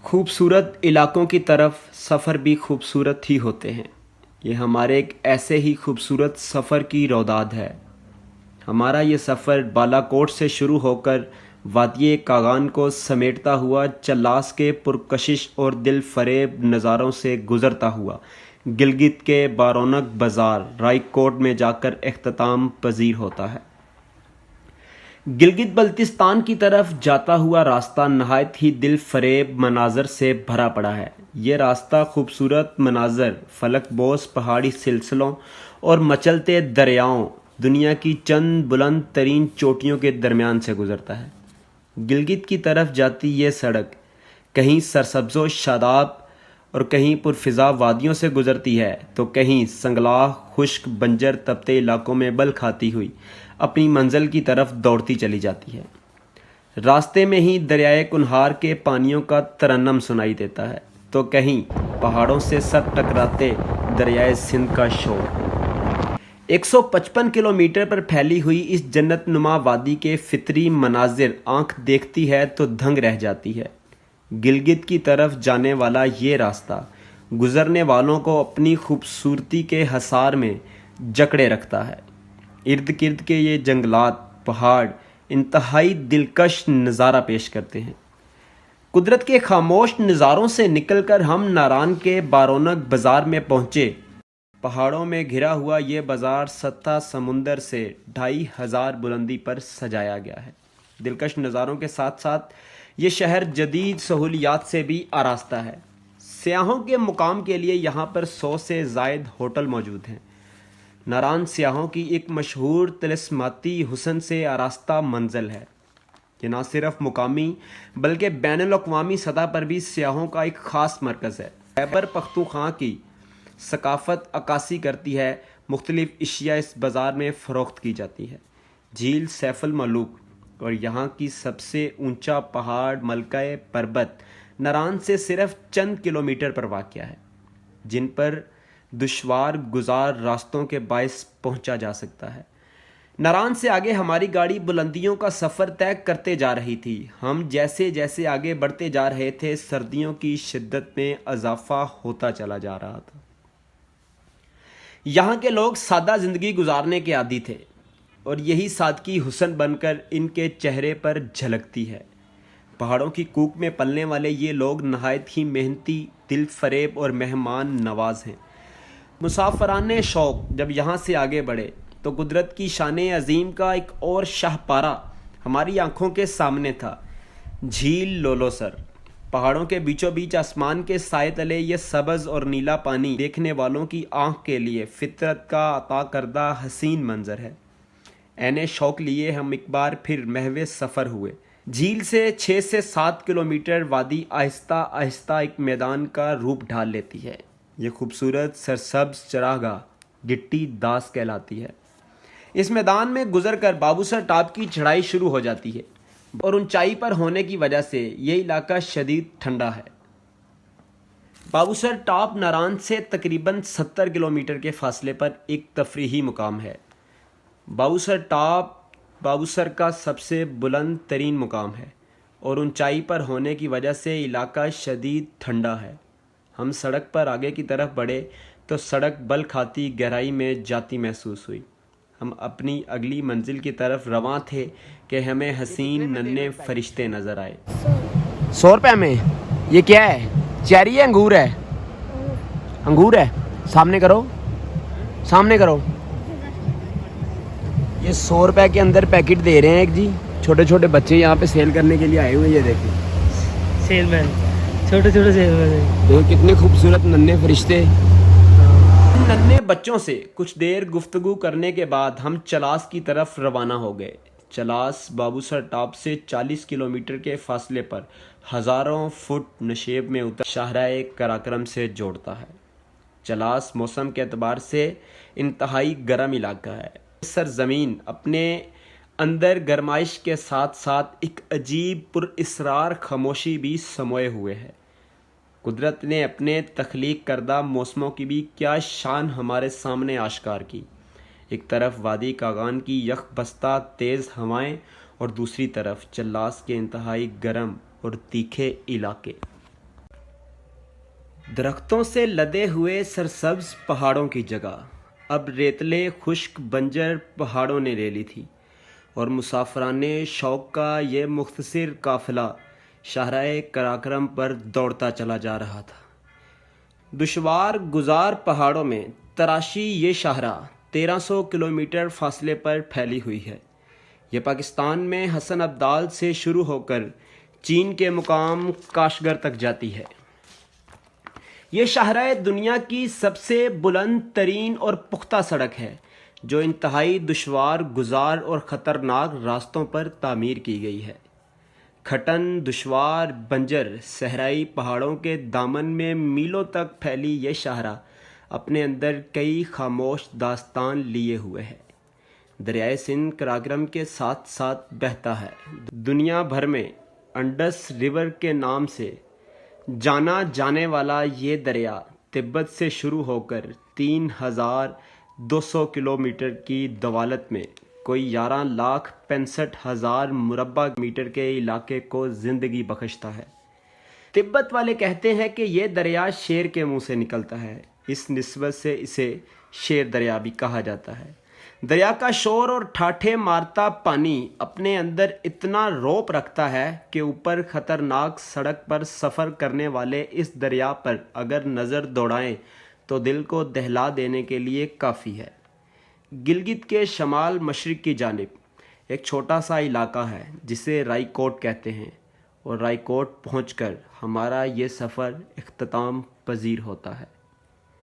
खूबसूरत इलाकों की तरफ सफ़र भी खूबसूरत ही होते हैं। ये हमारे एक ऐसे ही खूबसूरत सफ़र की रौदाद है। हमारा ये सफ़र बालाकोट से शुरू होकर वादिये कागान को समेटता हुआ चल्लास के पुरकशिश और दिल फरेब नज़ारों से गुज़रता हुआ गिलगित के बारौनक बाज़ार राइकोट में जाकर इख्तिताम पजीर होता है। गिलगित बल्तिस्तान की तरफ जाता हुआ रास्ता नहायत ही दिल फरेब मनाजर से भरा पड़ा है। ये रास्ता खूबसूरत मनाजर, फलकबोस पहाड़ी सिलसिलों और मचलते दरियाओं, दुनिया की चंद बुलंद तरीन चोटियों के दरमियान से गुजरता है। गिलगित की तरफ जाती ये सड़क कहीं सरसब्ज़ो शादाब और कहीं पुरफिज़ा वादियों से गुजरती है तो कहीं संगलाह खुश्क बंजर तपते इलाकों में बल खाती हुई अपनी मंजिल की तरफ दौड़ती चली जाती है। रास्ते में ही दरियाए कुनहार के पानियों का तरन्नम सुनाई देता है तो कहीं पहाड़ों से सर टकराते दरियाए सिंध का शोर। 155 किलोमीटर पर फैली हुई इस जन्नत नुमा वादी के फितरी मनाजिर आंख देखती है तो दंग रह जाती है। गिलगित की तरफ जाने वाला ये रास्ता गुजरने वालों को अपनी खूबसूरती के हसार में जकड़े रखता है। इर्द गिर्द के ये जंगलात, पहाड़ इंतहाई दिलकश नज़ारा पेश करते हैं। कुदरत के खामोश नज़ारों से निकलकर हम नारान के बारौनक बाज़ार में पहुँचे। पहाड़ों में घिरा हुआ ये बाज़ार सतह समुंदर से 2500 बुलंदी पर सजाया गया है। दिलकश नज़ारों के साथ साथ ये शहर जदीद सहूलियात से भी आरास्ता है। सियाहों के मुकाम के लिए यहाँ पर 100 से ज़ायद होटल मौजूद हैं। नारान सियाहों की एक मशहूर तिलिस्माती हुस्न से आरास्ता मंजिल है। ये ना सिर्फ मुकामी बल्कि बैनुल-अक़वामी सतह पर भी सियाहों का एक ख़ास मरकज़ है। खैबर पख्तूनख्वा की सकाफ़त अक्कासी करती है, मुख्तलिफ़ अशिया इस बाज़ार में फ़रोख्त की जाती है। झील सैफुल मलूक और यहाँ की सबसे ऊंचा पहाड़ मलका-ए पर्बत नारान से सिर्फ चंद किलोमीटर पर वाक़या है, जिन पर दुश्वार गुजार रास्तों के बायस पहुंचा जा सकता है। नारान से आगे हमारी गाड़ी बुलंदियों का सफ़र तय करते जा रही थी। हम जैसे जैसे आगे बढ़ते जा रहे थे सर्दियों की शिद्दत में इजाफा होता चला जा रहा था। यहाँ के लोग सादा ज़िंदगी गुजारने के आदी थे और यही सादगी हुस्न बनकर इनके चेहरे पर झलकती है। पहाड़ों की कूक में पलने वाले ये लोग नहायत ही मेहनती, दिल फरेब और मेहमान नवाज हैं। मुसाफराने शौक़ जब यहाँ से आगे बढ़े तो कुदरत की शान अजीम का एक और शाहपारा हमारी आंखों के सामने था। झील लोलोसर, पहाड़ों के बीचों बीच आसमान के साए तले ये सब्ज़ और नीला पानी देखने वालों की आंख के लिए फितरत का अता करदा हसीन मंजर है। ऐने शौक़ लिए हम एक बार फिर महवे सफ़र हुए। झील से 6 से 7 किलोमीटर वादी आहिस्ता आहिस्ता एक मैदान का रूप ढाल लेती है। ये खूबसूरत सरसब्ज चरागाह गिट्टी दास कहलाती है। इस मैदान में गुजर कर बाबूसर टॉप की चढ़ाई शुरू हो जाती है और ऊंचाई पर होने की वजह से ये इलाका शदीद ठंडा है। बाबूसर टॉप नारान से तकरीबन 70 किलोमीटर के फासले पर एक तफरीही मुकाम है। बाबूसर टॉप बाबूसर का सबसे बुलंद तरीन मुकाम है और ऊंचाई पर होने की वजह से इलाका शदीद ठंडा है। हम सड़क पर आगे की तरफ बढ़े तो सड़क बल खाती गहराई में जाती महसूस हुई। हम अपनी अगली मंजिल की तरफ रवां थे कि हमें हसीन नन्हे फरिश्ते नज़र आए। 100 रुपये में ये क्या है? चेरी है, अंगूर है? अंगूर है। सामने करो, सामने करो। ये 100 रुपये के अंदर पैकेट दे रहे हैं एक जी। छोटे छोटे बच्चे यहाँ पे सेल करने के लिए आए हुए हैं। ये देखिए सेलमैन, छोटे छोटे सेलमैन हैं। देखो कितने खूबसूरत नन्हे फरिश्ते। नन्हे बच्चों से कुछ देर गुफ्तगू करने के बाद हम चलास की तरफ रवाना हो गए। चलास बाबूसर टॉप से 40 किलोमीटर के फासले पर हज़ारों फुट नशेब में उतर शाहराए कराक्रम से जोड़ता है। चलास मौसम के एतबार से इंतहाई गर्म इलाका है। सरजमीन अपने अंदर गरमाइश के साथ साथ एक अजीब पुरइसरार खामोशी भी समोए हुए है। قدرت نے اپنے تخلیق کردہ موسموں کی بھی کیا شان ہمارے سامنے آشکار کی. ایک طرف وادی کاغان کی یک بستہ تیز ہوائیں اور دوسری طرف چلاس کے انتہائی گرم اور تیکھے علاقے. درختوں سے لدے ہوئے سرسبز پہاڑوں کی جگہ اب ریتلے خشک بنجر پہاڑوں نے لے لی تھی اور مسافران شوق کا یہ مختصر قافلہ شاہراہ قراقرم پر دوڑتا چلا جا رہا تھا. دشوار گزار پہاڑوں میں تراشی یہ شاہراہ 1300 کلومیٹر فاصلے پر پھیلی ہوئی ہے. یہ پاکستان میں حسن ابدال سے شروع ہو کر چین کے مقام کاشغر تک جاتی ہے. یہ شاہراہ دنیا کی سب سے بلند ترین اور پختہ سڑک ہے جو انتہائی دشوار گزار اور خطرناک راستوں پر تعمیر کی گئی ہے. کھٹن دشوار بنجر صحرائی پہاڑوں کے دامن میں میلوں تک پھیلی یہ شاہراہ اپنے اندر کئی خاموش داستان لیے ہوئے ہے. دریائے سندھ قراقرم کے ساتھ ساتھ بہتا ہے. دنیا بھر میں انڈس ریور کے نام سے جانا جانے والا یہ دریا تبت سے شروع ہو کر 3200 کلومیٹر کی طوالت میں کوئی 11,65,000 مربع میٹر کے علاقے کو زندگی بخشتا ہے. تبت والے کہتے ہیں کہ یہ دریا شیر کے منہ سے نکلتا ہے. اس نسبت سے اسے شیر دریا بھی کہا جاتا ہے. دریا کا شور اور ٹھاٹھے مارتا پانی اپنے اندر اتنا روپ رکھتا ہے کہ اوپر خطرناک سڑک پر سفر کرنے والے اس دریا پر اگر نظر دوڑائیں تو دل کو دہلا دینے کے لیے کافی ہے. گلگت کے شمال مشرق کی جانب ایک چھوٹا سا علاقہ ہے جسے رائی کوٹ کہتے ہیں اور رائی کوٹ پہنچ کر ہمارا یہ سفر اختتام پذیر ہوتا ہے.